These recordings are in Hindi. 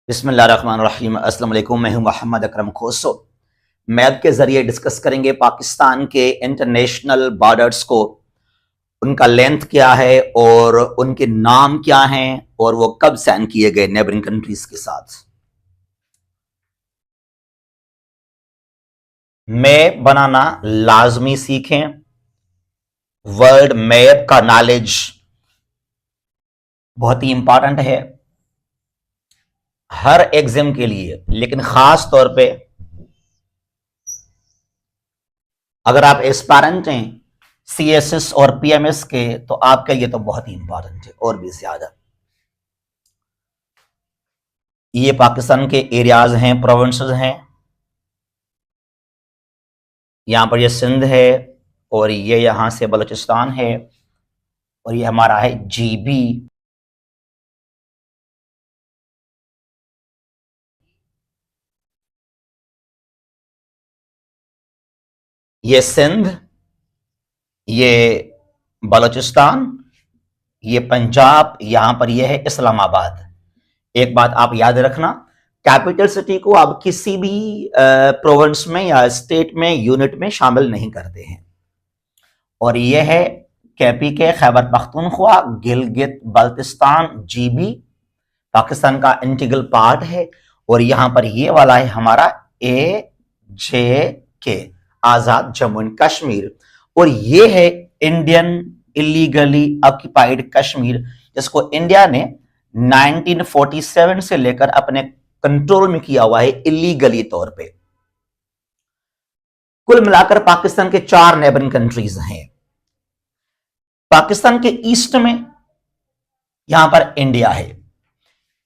बिस्मिल्लाहिर्रहमानिर्रहीम। अस्सलाम वालेकुम। मैं हूं मोहम्मद अकरम खोसो। मैप के जरिए डिस्कस करेंगे पाकिस्तान के इंटरनेशनल बॉर्डर्स को, उनका लेंथ क्या है और उनके नाम क्या हैं और वो कब साइन किए गए नेबरिंग कंट्रीज के साथ। मैप बनाना लाजमी सीखें। वर्ल्ड मैप का नॉलेज बहुत ही इंपॉर्टेंट है हर एग्जाम के लिए, लेकिन खास तौर पे अगर आप एस्पायरेंट हैं सीएसएस और पीएमएस के, तो आपके लिए तो बहुत ही इंपॉर्टेंट है और भी ज्यादा। ये पाकिस्तान के एरियाज हैं, प्रोविंसेस हैं। यहां पर ये सिंध है और ये यहां से बलूचिस्तान है और ये हमारा है जीबी। ये सिंध, ये बलूचिस्तान, ये पंजाब, यहां पर ये है इस्लामाबाद। एक बात आप याद रखना, कैपिटल सिटी को आप किसी भी प्रोविंस में या स्टेट में यूनिट में शामिल नहीं करते हैं। और ये है केपी के खैबर पख्तूनख्वा, गिलगित बल्तिस्तान, जीबी पाकिस्तान का इंटीग्रल पार्ट है। और यहां पर ये वाला है हमारा AJK, Azad Jammu and Kashmir. और ये है इंडियन इलीगली ऑक्युपाइड कश्मीर, जिसको इंडिया ने 1947 से लेकर अपने कंट्रोल में किया हुआ है इलीगली तौर पे। कुल मिलाकर पाकिस्तान के 4 नेबरिंग कंट्रीज हैं। पाकिस्तान के ईस्ट में यहां पर इंडिया है।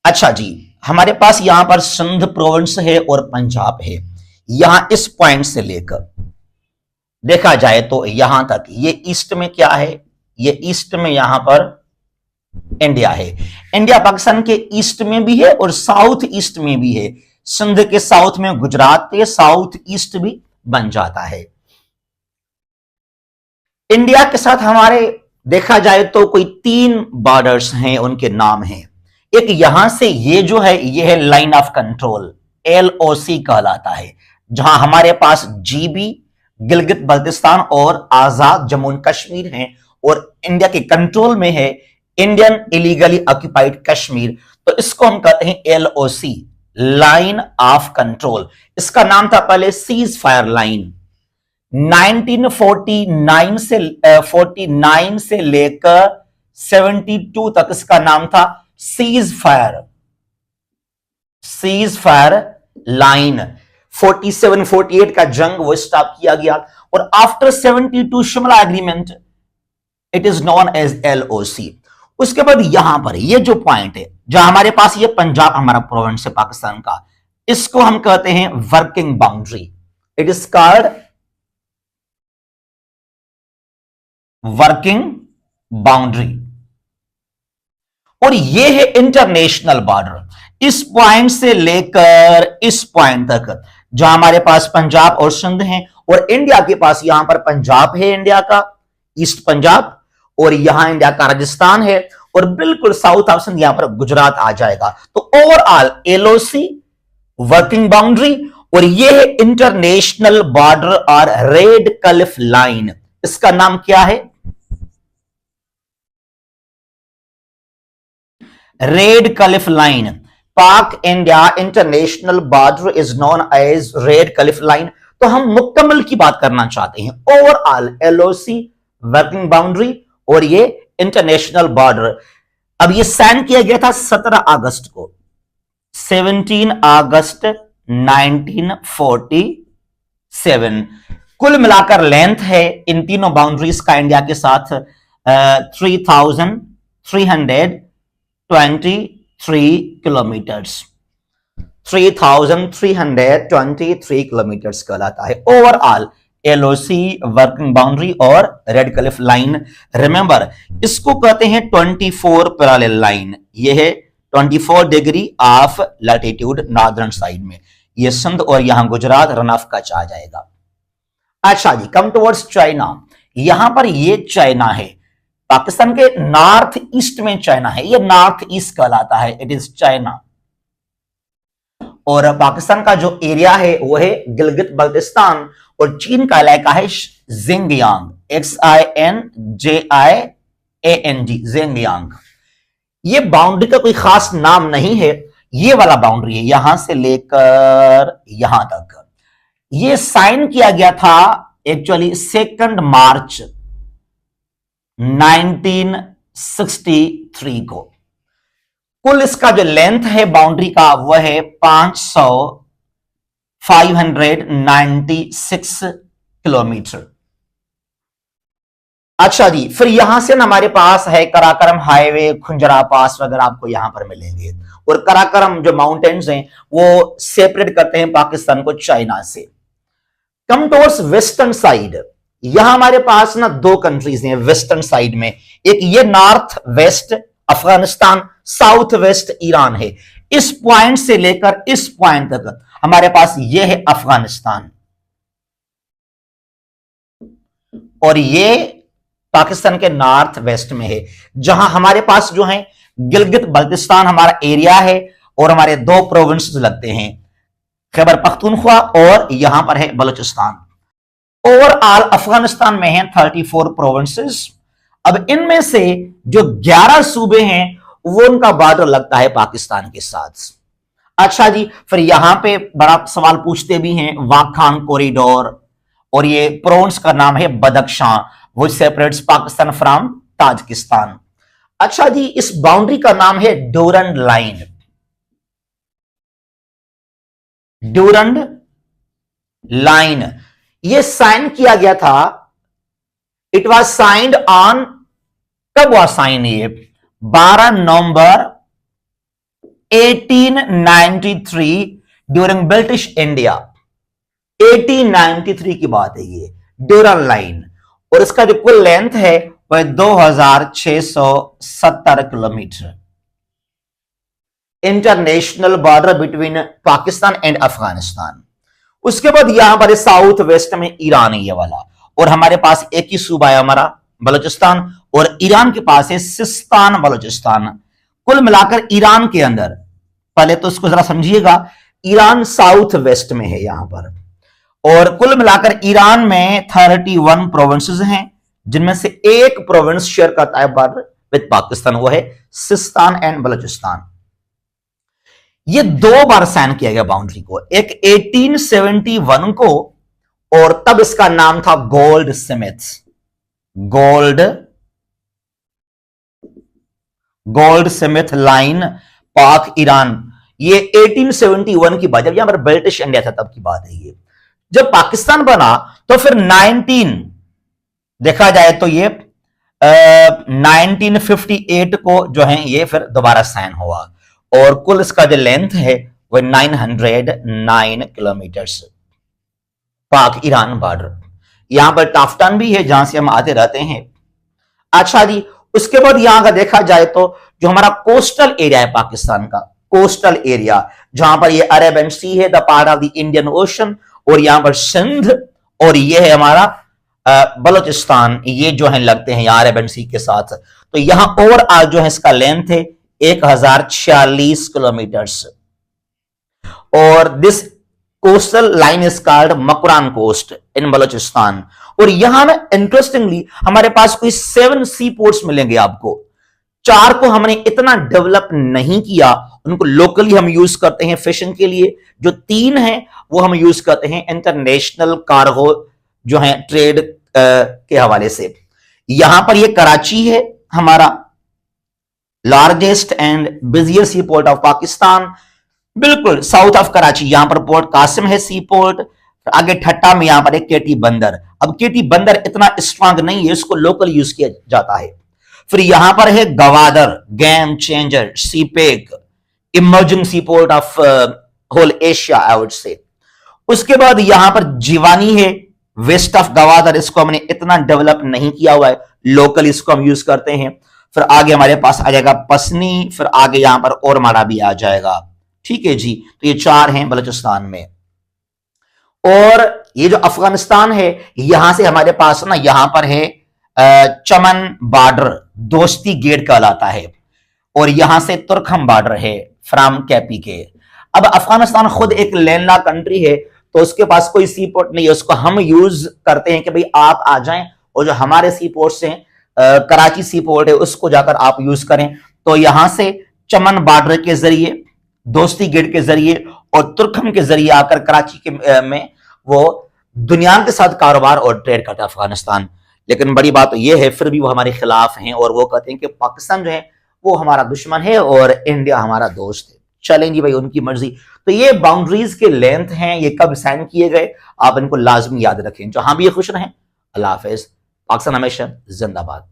अच्छा जी, हमारे पास यहां पर सिंध प्रोविंस है और पंजाब है। यहां इस पॉइंट से लेकर देखा जाए तो यहां तक ये ईस्ट में क्या है, ये ईस्ट में यहां पर इंडिया है। इंडिया पाकिस्तान के ईस्ट में भी है और साउथ ईस्ट में भी है। सिंध के साउथ में गुजरात के साउथ ईस्ट भी बन जाता है। इंडिया के साथ हमारे देखा जाए तो कोई 3 बॉर्डर्स हैं, उनके नाम हैं। एक यहां से ये जो है ये है लाइन ऑफ कंट्रोल, LOC कहलाता है, जहां हमारे पास जीबी गिलगित बल्तिस्तान और आजाद जम्मू एंड कश्मीर हैं और इंडिया के कंट्रोल में है इंडियन इलीगली ऑक्युपाइड कश्मीर। तो इसको हम कहते हैं LOC, लाइन ऑफ कंट्रोल। इसका नाम था पहले सीज फायर लाइन। 49 से लेकर 72 तक इसका नाम था सीज फायर लाइन। 47-48 का जंग वो स्टॉप किया गया और after 72 Shimla agreement it is known as LOC। उसके बाद यहां पर ये जो पॉइंट है जहां हमारे पास ये पंजाब हमारा प्रोविंस है पाकिस्तान का, इसको हम कहते हैं working boundary. It is called working boundary. और ये है इंटरनेशनल बॉर्डर। इस पॉइंट से लेकर इस पॉइंट तक जहां हमारे पास पंजाब और सिंध हैं और इंडिया के पास यहां पर पंजाब है, इंडिया का ईस्ट पंजाब, और यहां इंडिया का राजस्थान है और बिल्कुल साउथ ऑफ सिंध यहां पर गुजरात आ जाएगा। तो ओवरऑल LOC वर्किंग बाउंड्री और ये है इंटरनेशनल बॉर्डर और रेड क्लिफ लाइन। इसका नाम क्या है? Radcliffe line. Pak India international border is known as Radcliffe line. तो हम मुकम्मल की बात करना चाहते हैं, ओवरऑल LOC वर्किंग बाउंड्री और ये इंटरनेशनल बॉर्डर। अब ये साइन किया गया था 17 अगस्त को, 17 अगस्त 1947। कुल मिलाकर लेंथ है इन तीनों बाउंड्रीज का इंडिया के साथ 3323 किलोमीटर्स। 3323 किलोमीटर्स कहलाता है ओवरऑल LOC वर्किंग बाउंड्री और रेड क्लिफ लाइन। रिमेंबर, इसको कहते हैं 24 पैरेलल लाइन। ये है 24 degree of latitude northern side में। ये सिंध और यहां गुजरात रन ऑफ कच्छ आ जाएगा। अच्छा जी, कम टुवर्ड्स चाइना। यहां पर ये चाइना है, पाकिस्तान के नॉर्थ ईस्ट में चाइना है, ये नॉर्थ ईस्ट कहलाता है। It is China. और पाकिस्तान का जो एरिया है वो है गिलगित बल्तिस्तान, और चीन का इलाका है जिंगयांग, XINJIANG, जिंगयांग। ये बाउंड्री का कोई खास नाम नहीं है, ये वाला बाउंड्री है यहां से लेकर यहां तक। ये साइन किया गया था एक्चुअली 2 मार्च 1963 को। कुल इसका जो लेंथ है बाउंड्री का वह है 596 किलोमीटर। अच्छा जी, फिर यहां से ना हमारे पास है कराकरम हाईवे, खुंजरा पास वगैरह आपको यहां पर मिलेंगे। और कराकरम जो माउंटेन्स हैं वो सेपरेट करते हैं पाकिस्तान को चाइना से। कम टुवर्ड्स वेस्टर्न साइड, यहां हमारे पास ना 2 कंट्रीज हैं वेस्टर्न साइड में। एक ये north west Afghanistan, south west Iran है। इस पॉइंट से लेकर इस पॉइंट तक हमारे पास ये है अफगानिस्तान, और ये पाकिस्तान के नॉर्थ वेस्ट में है। जहां हमारे पास जो है गिलगित बल्तिस्तान हमारा एरिया है, और हमारे 2 प्रोविंसेस लगते हैं, खैबर पख्तूनख्वा और यहां पर है बलूचिस्तान। ओवरऑल अफगानिस्तान में है 34 प्रोविंसेस। अब इनमें से जो 11 सूबे हैं वो उनका बॉर्डर लगता है पाकिस्तान के साथ। अच्छा जी, फिर यहां पे बड़ा सवाल पूछते भी हैं, वाखान कॉरिडोर, और ये प्रोविंस का नाम है बदख्शां, वो सेपरेट्स पाकिस्तान फ्रॉम ताजिकिस्तान। अच्छा जी, इस बाउंड्री का नाम है ड्यूरंड लाइन। ड्यूरंड लाइन ये साइन किया गया था, इट वॉज साइंड ऑन, कब हुआ साइन? ये 12 नवंबर 1893 ड्यूरिंग ब्रिटिश इंडिया। 1893 की बात है ये ड्यूरंड लाइन, और इसका जो कुल लेंथ है वह 2670 kilometre. International border between Pakistan and Afghanistan. उसके बाद यहां पर साउथ वेस्ट में ईरान है ये वाला, और हमारे पास एक ही सूबा है हमारा बलूचिस्तान, और ईरान के पास है सिस्तान बलूचिस्तान। कुल मिलाकर ईरान के अंदर, पहले तो इसको जरा समझिएगा, ईरान साउथ वेस्ट में है यहां पर, और कुल मिलाकर ईरान में 31 प्रोविंसेस हैं, जिनमें से एक प्रोविंस शेयर करता है बॉर्डर विद पाकिस्तान, वो है सिस्तान एंड बलूचिस्तान। ये 2 बार साइन किया गया बाउंड्री को, एक 1871 को, और तब इसका नाम था गोल्ड स्मिथ लाइन, पाक ईरान। ये 1871 की बात, जब यहां पर ब्रिटिश इंडिया था तब की बात है ये। जब पाकिस्तान बना तो फिर 19 देखा जाए तो ये 1958 को जो है ये फिर दोबारा साइन हुआ, और कुल इसका जो लेंथ है वह 909 किलोमीटर्स। पाक ईरान बॉर्डर, यहां पर टाफ्टान भी है जहां से हम आते रहते हैं। अच्छा जी, उसके बाद यहां का देखा जाए तो जो हमारा कोस्टल एरिया है पाकिस्तान का, कोस्टल एरिया जहां पर ये अरेबियन सी है, the part of the Indian ocean, और यहां पर सिंध, और ये है हमारा बलूचिस्तान, ये जो है लगते हैं अरेबियन सी के साथ। तो यहां ओवरऑल जो है इसका लेंथ है 1046 किलोमीटर्स, और this coastal line is called Makran coast in Balochistan. और यहां में इंटरेस्टिंगली हमारे पास कोई 7 सी पोर्ट्स मिलेंगे आपको। 4 को हमने इतना डेवलप नहीं किया, उनको लोकली हम यूज करते हैं फिशिंग के लिए। जो 3 हैं वो हम यूज करते हैं इंटरनेशनल कार्गो जो है ट्रेड के हवाले से। यहां पर ये कराची है हमारा largest and busiest sea port of Pakistan, बिल्कुल साउथ ऑफ कराची। यहां पर पोर्ट कासिम है सी पोर्ट, आगे ठट्टा में यहां पर एक केटी बंदर। अब केटी बंदर इतना स्ट्रांग नहीं है, इसको लोकल यूज किया जाता है। फिर यहां पर है Gwadar, game changer, CPEC, emerging sea port of whole Asia I would say. उसके बाद यहां पर जीवानी है वेस्ट ऑफ गवादर, इसको हमने इतना डेवलप नहीं किया हुआ है, लोकल इसको हम यूज करते हैं। फिर आगे हमारे पास आ जाएगा पसनी, फिर आगे यहां पर ओरमाड़ा भी आ जाएगा। ठीक है जी, तो ये 4 हैं बलूचिस्तान में। और ये जो अफगानिस्तान है, यहां से हमारे पास ना यहां पर है चमन बॉर्डर, दोस्ती गेट कहलाता है, और यहां से तुर्खम बॉर्डर है फ्रॉम कैपी के। अब अफगानिस्तान खुद एक लैंडलॉक कंट्री है, तो उसके पास कोई सी पोर्ट नहीं है, उसको हम यूज करते हैं कि भाई आप आ जाएं और जो हमारे सी पोर्ट से कराची सी पोर्ट है उसको जाकर आप यूज करें। तो यहां से चमन बॉर्डर के जरिए, दोस्ती गेट के जरिए और तुर्कम के जरिए आकर कराची के में वो दुनिया के साथ कारोबार और ट्रेड करता है अफगानिस्तान। लेकिन बड़ी बात तो यह है फिर भी वो हमारे खिलाफ हैं और वो कहते हैं कि पाकिस्तान जो है वो हमारा दुश्मन है और इंडिया हमारा दोस्त है। चलें जी भाई, उनकी मर्जी। तो ये बाउंड्रीज के लेंथ हैं, ये कब साइन किए गए, आप इनको लाजमी याद रखें। जहां भी ये खुश रहें। अल्लाह हाफिज। पाकिस्तान हमेशा जिंदाबाद।